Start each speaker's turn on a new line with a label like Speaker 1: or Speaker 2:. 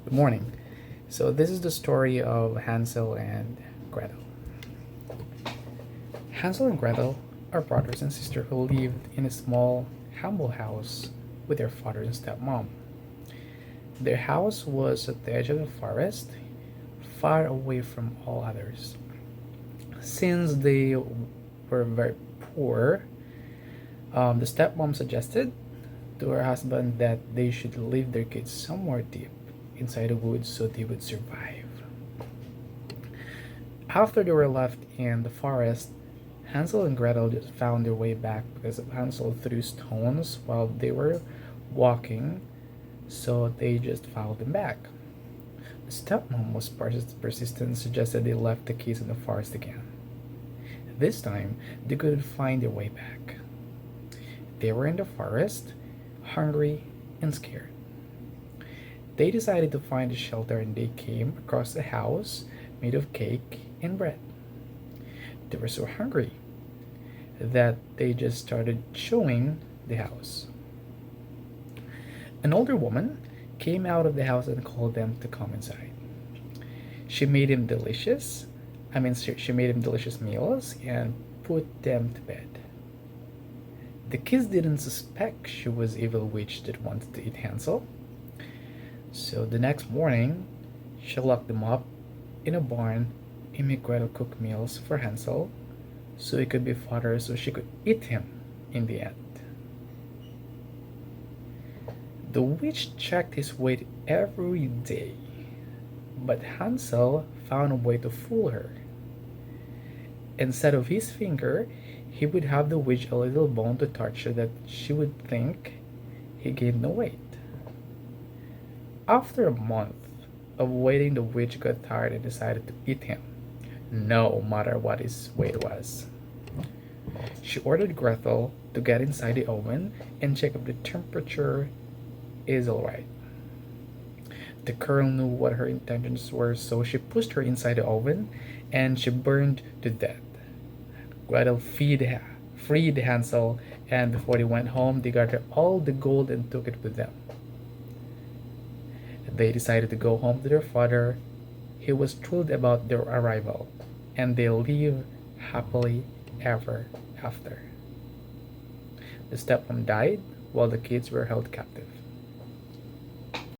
Speaker 1: Good morning. So, this is the story of Hansel and Gretel. Hansel and Gretel are brothers and sisters who lived in a small, humble house with their father and stepmom. Their house was at the edge of the forest, far away from all others. Since they were very poor, the stepmom suggested to her husband that they should leave their kids somewhere deep inside the woods so they would survive. After they were left in the forest, Hansel and Gretel just found their way back because Hansel threw stones while they were walking, so they just followed them back. The stepmom was persistent and suggested they left the kids in the forest again. This time, they couldn't find their way back. They were in the forest, hungry and scared. They decided to find a shelter and they came across a house made of cake and bread. They were so hungry that they just started chewing the house. An older woman came out of the house and called them to come inside. She made him delicious, she made him delicious meals and put them to bed. The kids didn't suspect she was evil witch that wanted to eat Hansel. So the next morning, she locked them up in a barn and made Gretel cook meals for Hansel so he could be fodder so she could eat him in the end. The witch checked his weight every day, but Hansel found a way to fool her. Instead of his finger, he would have the witch a little bone to touch so that she would think he gained no weight. After a month of waiting, the witch got tired and decided to eat him, no matter what his weight was. She ordered Gretel to get inside the oven and check if the temperature is alright. The girl knew what her intentions were, so she pushed her inside the oven and she burned to death. Gretel freed Hansel, and before they went home, they gathered all the gold and took it with them. They decided to go home to their father. He was thrilled about their arrival, and they lived happily ever after. The stepmom died while the kids were held captive.